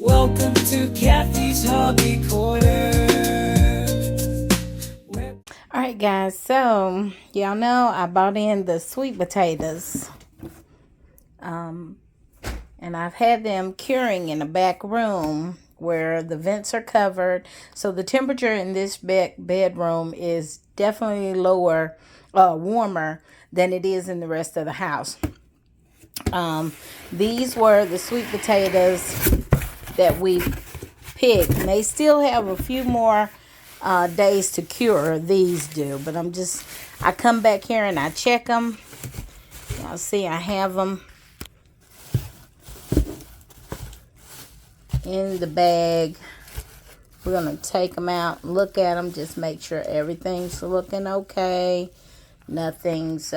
Welcome to Kathy's Hobby Corner. Alright guys, so y'all know I bought in the sweet potatoes. And I've had them curing in the back room where the vents are covered. So the temperature in this bedroom is definitely warmer than it is in the rest of the house. These were the sweet potatoes that we picked. And they still have a few more days to cure. These do. But I come back here and I check them. Y'all see I have them in the bag. We're going to take them out and look at them. Just make sure everything's looking okay. Nothing's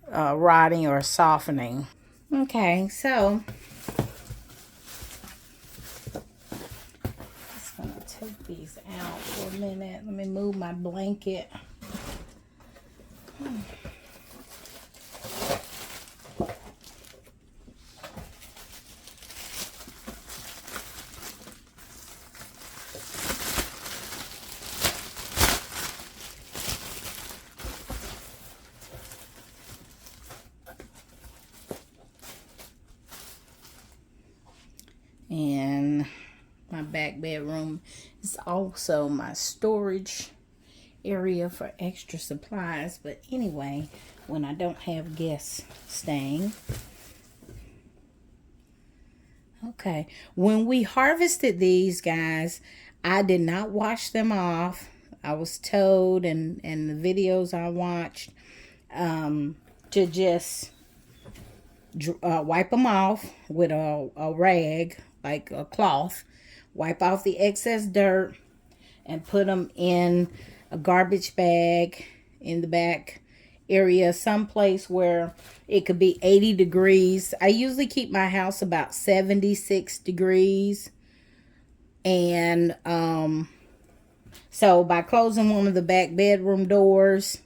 rotting or softening. Okay, so just going to take these out for a minute. Let me move my blanket. And my back bedroom is also my storage area for extra supplies. But anyway, when I don't have guests staying. Okay, when we harvested these guys, I did not wash them off. I was told in the videos I watched to just wipe them off with a rag, like a cloth, wipe off the excess dirt and put them in a garbage bag in the back area, someplace where it could be 80 degrees. I usually keep my house about 76 degrees. And so by closing one of the back bedroom doors,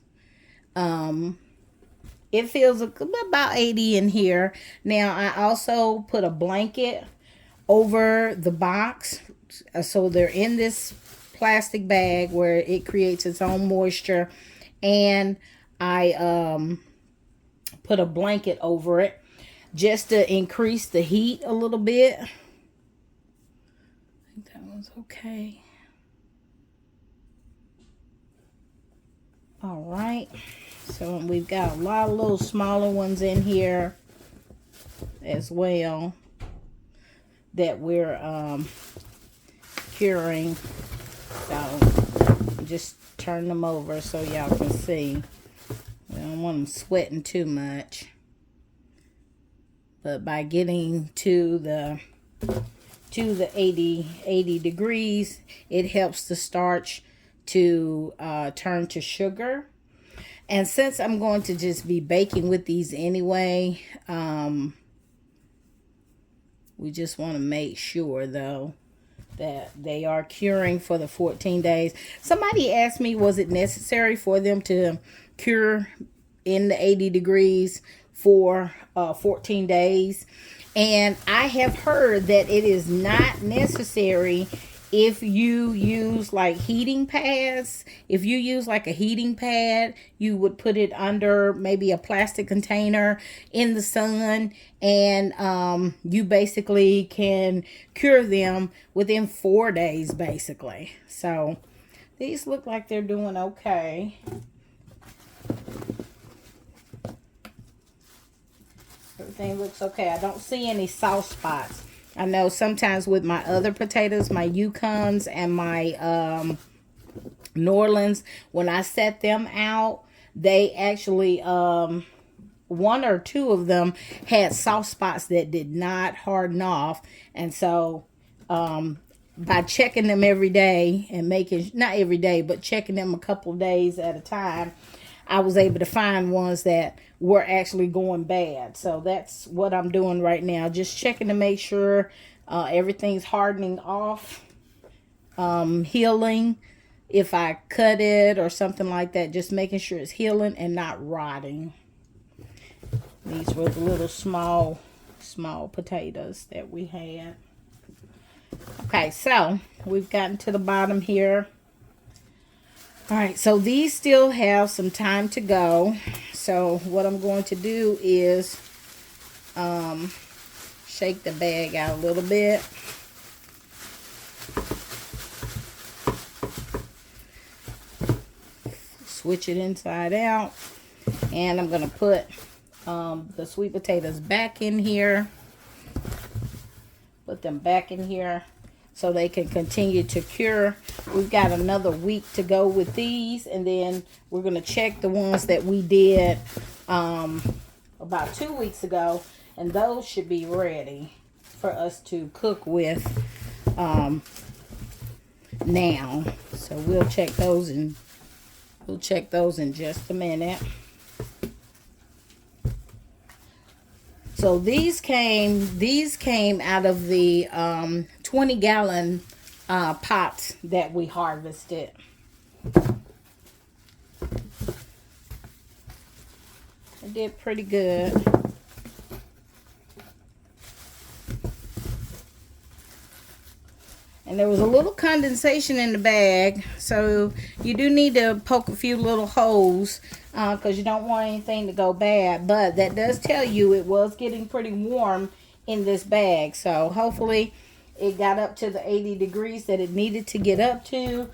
it feels about 80 in here. Now I also put a blanket over the box, so they're in this plastic bag where it creates its own moisture, and I put a blanket over it just to increase the heat a little bit. I think that one's okay. All right, so we've got a lot of little smaller ones in here as well that we're curing. So just turn them over so y'all can see. We don't want them sweating too much. But by getting to the 80 degrees, it helps the starch to turn to sugar. And since I'm going to just be baking with these anyway, we just want to make sure though that they are curing for the 14 days. Somebody asked me, was it necessary for them to cure in the 80 degrees for 14 days? And I have heard that it is not necessary if you use like heating pads. If you use like a heating pad, you would put it under maybe a plastic container in the sun, and you basically can cure them within 4 days basically. So these look like they're doing okay. Everything looks okay. I don't see any soft spots. I know sometimes with my other potatoes, my Yukons and my Norlands, when I set them out, they actually, one or two of them had soft spots that did not harden off. And so by checking them every day and not every day, but checking them a couple of days at a time, I was able to find ones that were actually going bad. So that's what I'm doing right now. Just checking to make sure everything's hardening off, healing. If I cut it or something like that, just making sure it's healing and not rotting. These were the little small potatoes that we had. Okay, so we've gotten to the bottom here. All right, so these still have some time to go. So what I'm going to do is shake the bag out a little bit. Switch it inside out. And I'm going to put the sweet potatoes back in here. Put them back in here so they can continue to cure. We've got another week to go with these, and then we're going to check the ones that we did about 2 weeks ago, and those should be ready for us to cook with now. So we'll check those in just a minute. So these came out of the 20-gallon pots that we harvested. It did pretty good. And there was a little condensation in the bag, so you do need to poke a few little holes because you don't want anything to go bad. But that does tell you it was getting pretty warm in this bag. So hopefully it got up to the 80 degrees that it needed to get up to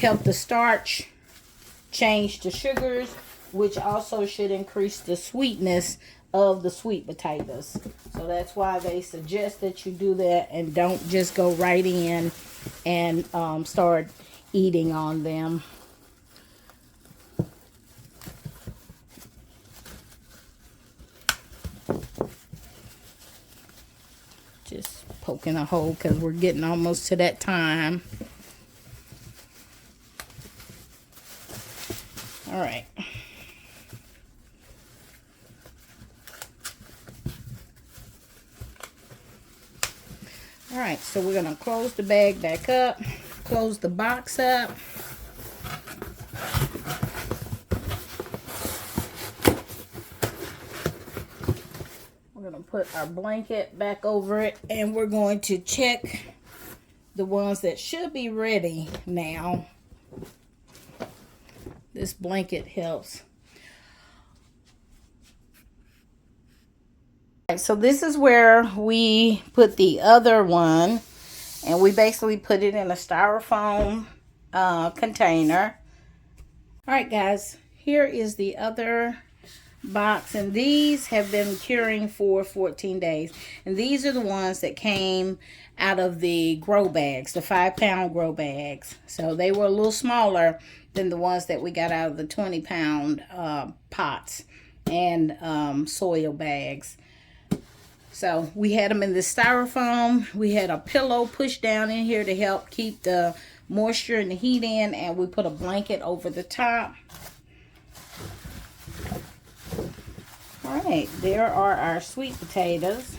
help the starch change to sugars, which also should increase the sweetness of the sweet potatoes. So that's why they suggest that you do that and don't just go right in and start eating on them. Just poking a hole because we're getting almost to that time. All right. All right, so we're going to close the bag back up, close the box up. We're going to put our blanket back over it, and we're going to check the ones that should be ready now. This blanket helps. So this is where we put the other one, and we basically put it in a styrofoam container. All right, guys, here is the other box, and these have been curing for 14 days. And these are the ones that came out of the grow bags, the 5-pound grow bags. So they were a little smaller than the ones that we got out of the 20-pound pots and soil bags. So we had them in the styrofoam. We had a pillow pushed down in here to help keep the moisture and the heat in, and we put a blanket over the top. All right, there are our sweet potatoes,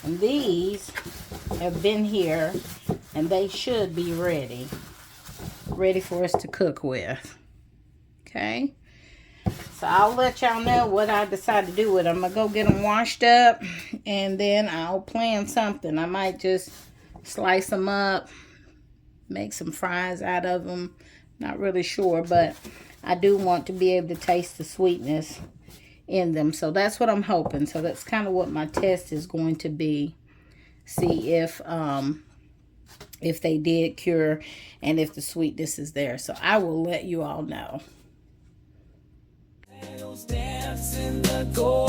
and these have been here, and they should be ready for us to cook with. Okay. So I'll let y'all know what I decide to do with them. I'm going to go get them washed up, and then I'll plan something. I might just slice them up, make some fries out of them. Not really sure, but I do want to be able to taste the sweetness in them. So that's what I'm hoping. So that's kind of what my test is going to be. See if they did cure and if the sweetness is there. So I will let you all know. Dance in the gold.